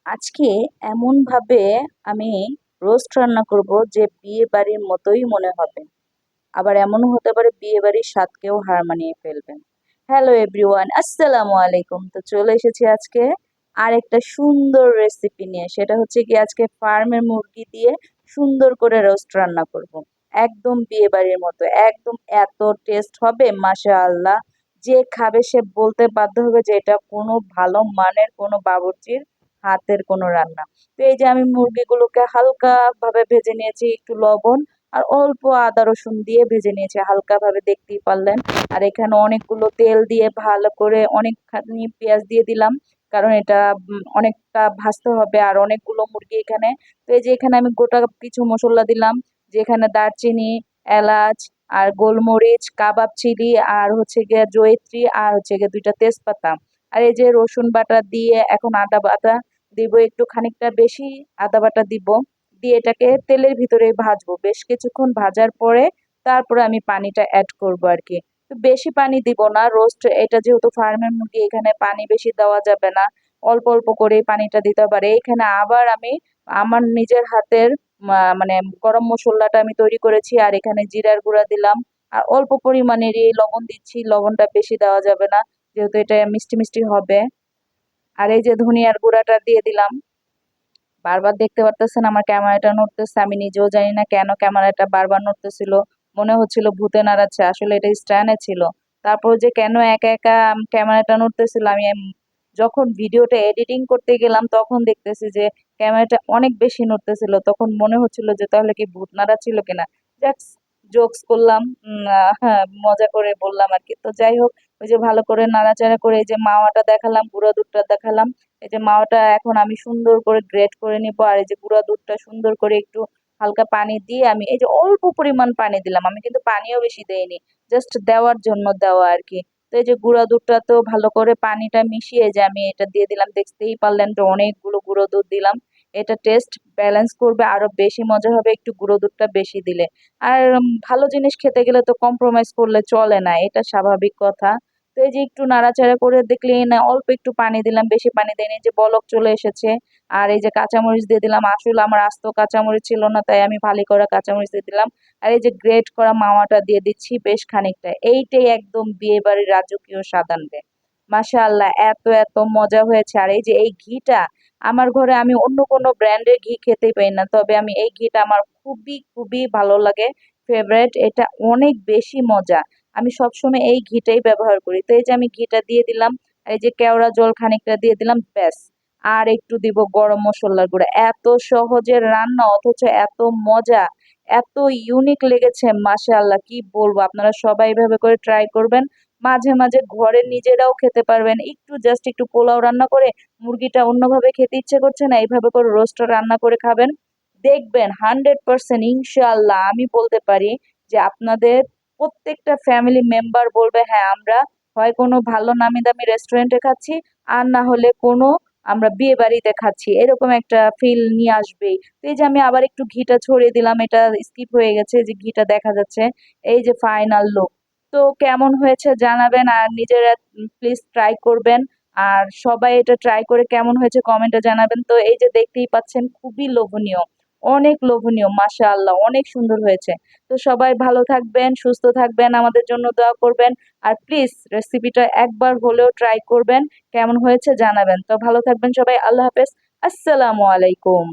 আজকে এমনভাবে আমি রোস্ট রান্না করব যে বিয়ে বাড়ির মতোই মনে হবে। আবার এমনও হতে পারে বিয়ে বাড়ির স্বাদকেও হার মানিয়ে ফেলবেন। হ্যালো এভরিওয়ান, আসসালামু আলাইকুম। তো চলে এসেছি আজকে আর একটা সুন্দর রেসিপি নিয়ে। সেটা হচ্ছে কি, আজকে ফার্মের মুরগি দিয়ে সুন্দর করে রোস্ট রান্না করব। একদম বিয়ে বাড়ির মতো, একদম এত টেস্ট হবে মাশাআল্লাহ। যে খাবে সে বলতে বাধ্য হবে যে এটা কোনো ভালো মানের কোনো বাবুর্চির হাতের কোনো রান্না। তো এই যে আমি মুরগিগুলোকে হালকা ভাবে ভেজে নিয়েছি, একটু লবণ আর অল্প আদা রসুন দিয়ে ভেজে নিয়েছি হালকা ভাবে, দেখতেই পারলেন। আর এখানে অনেকগুলো তেল দিয়ে ভালো করে অনেকখানি পেঁয়াজ দিয়ে দিলাম, কারণ এটা অনেকটা ভাজতে হবে আর অনেকগুলো মুরগি এখানে। তো এই যে এখানে আমি গোটা কিছু মশলা দিলাম, যেখানে দারচিনি, এলাচ আর গোলমরিচ, কাবাব চিলি আর হচ্ছে গিয়ে জয়িত্রী আর হচ্ছে গিয়ে দুইটা তেজপাতা। আর এই যে রসুন বাটা দিয়ে এখন আদা বাটা দিব, একটু খানিকটা বেশি আদা বাটা দিব, দিয়ে এটাকে তেলের ভিতরে ভাজবো বেশ কিছুক্ষণ। ভাজার পরে তারপরে আমি পানিটা অ্যাড করব আর কি। তো বেশি পানি দিব না, রোস্ট এটা যেহেতু ফার্মের মুরগি, এখানে পানি বেশি দেওয়া যাবে না, অল্প অল্প করে পানিটা দিতে পারে। এখানে আবার আমি আমার নিজের হাতের মানে গরম মশলাটা আমি তৈরি করেছি, আর এখানে জিরার গুঁড়া দিলাম আর অল্প পরিমাণেরই লবণ দিচ্ছি, লবণটা বেশি দেওয়া যাবে না যেহেতু এটা মিষ্টি মিষ্টি হবে। আর এই যে ধনিয়ার গুঁড়াটা দিয়ে দিলাম। বারবার দেখতে পারতেছেন আমার ক্যামেরাটা নড়তেছে, আমি নিজেও জানি না কেন ক্যামেরাটা বারবার নড়তেছিল। মনে হচ্ছিল ভূতে নাড়াচ্ছে, আসলে এটা স্ট্যান্ডে ছিল। তারপর যে কেন একা একা ক্যামেরাটা নড়তেছিল, আমি যখন ভিডিওটা এডিটিং করতে গেলাম তখন দেখতেছি যে ক্যামেরাটা অনেক বেশি নড়তেছিল। তখন মনে হচ্ছিল যে তাহলে কি ভূত নাড়াচ্ছিল কিনা। জাস্ট জোকস করলাম, হ্যাঁ, মজা করে বললাম আর কি। তো যাই হোক, ওই যে ভালো করে নাড়াচাড়া করে এই যে মাওয়াটা দেখালাম, গুঁড়া দুধটা দেখালাম। এই যে মাওয়াটা এখন আমি সুন্দর করে গ্রেট করে নিব, আর এই যে গুঁড়া দুধটা সুন্দর করে একটু হালকা পানি দিয়ে আমি এই যে অল্প পরিমাণ পানি দিলাম, আমি কিন্তু পানিও বেশি দেইনি, জাস্ট দেওয়ার জন্য দেওয়া আর কি। তো এই যে গুঁড়া দুধটা তো ভালো করে পানিটা মিশিয়ে যে আমি এটা দিয়ে দিলাম, দেখতেই পারলেন যে অনেকগুলো গুঁড়ো দুধ দিলাম। এটা টেস্ট ব্যালেন্স করবে, আরো বেশি মজা হবে একটু গুঁড়ো দুধটা বেশি দিলে। আর ভালো জিনিস খেতে গেলে তো কম্প্রোমাইজ করলে চলে না, এটা স্বাভাবিক কথা। তো এই যে একটু নাড়াচাড়া করে দেখলে না, অল্প একটু পানি দিলাম, বেশি পানি দেয়নি, যে বলক চলে এসেছে। আর এই যে কাঁচামরিচ দিয়ে দিলাম, আসলে আমার আস্ত কাঁচামরিচ ছিল না তাই আমি ফালি করা কাঁচামরিচ দিয়ে দিলাম। আর এই যে গ্রেট করা মাওয়াটা দিয়ে দিচ্ছি বেশ খানিকটা, এইটাই একদম বিয়ে বাড়ির রাজকীয় স্বাদ আনবে। মাশাআল্লাহ, এত এত মজা হয়েছে। আর এই যে এই ঘিটা, আমার ঘরে আমি অন্য কোনো ব্র্যান্ডের ঘি খেতেই পাই না, তবে আমি এই ঘিটা আমার খুবই খুবই ভালো লাগে, ফেভারেট। এটা অনেক বেশি মজা, আমি সবসময় এই ঘিটাই ব্যবহার করি। তো এই যে আমি ঘিটা দিয়ে দিলাম, আর এই যে কেওড়া জল খানিকটা দিয়ে দিলাম, ব্যাস। আর একটু দিব গরম মশলার গুঁড়া। এত সহজের রান্না অথচ এত মজা, এত ইউনিক লেগেছে মাশাআল্লাহ, কি বলবো। আপনারা সবাই এভাবে করে ট্রাই করবেন, মাঝে মাঝে ঘরে নিজেরাও খেতে পারবেন। একটু জাস্ট একটু পোলাও রান্না করে, মুরগিটা অন্যভাবে খেতে ইচ্ছে করছে না, এইভাবে করে রোস্ট রান্না করে খাবেন, দেখবেন 100% ইনশাআল্লাহ আমি বলতে পারি যে আপনাদের প্রত্যেকটা ফ্যামিলি মেম্বার বলবে হ্যাঁ আমরা হয় কোনো ভালো নামি দামি রেস্টুরেন্টে খাচ্ছি, আর না হলে কোনো আমরা বিয়ে বাড়িতে খাচ্ছি, এরকম একটা ফিল নিয়ে আসবেই। তো এই যে আমি আবার একটু ঘিটা ছড়িয়ে দিলাম, এটা স্কিপ হয়ে গেছে, যে ঘিটা দেখা যাচ্ছে। এই যে ফাইনাল লুক। তো কেমন হয়েছে জানাবেন, আর নিজেরা প্লিজ ট্রাই করবেন। আর সবাই এটা ট্রাই করে কেমন হয়েছে কমেন্টে জানাবেন। তো এই যে দেখতেই পাচ্ছেন খুবই লোভনীয়, অনেক লোভনীয়, মাশাআল্লাহ অনেক সুন্দর হয়েছে। তো সবাই ভালো থাকবেন, সুস্থ থাকবেন, আমাদের জন্য দোয়া করবেন। আর প্লিজ রেসিপিটা একবার হলেও ট্রাই করবেন, কেমন হয়েছে জানাবেন। তো ভালো থাকবেন সবাই, আল্লাহ হাফেজ, আসসালামু আলাইকুম।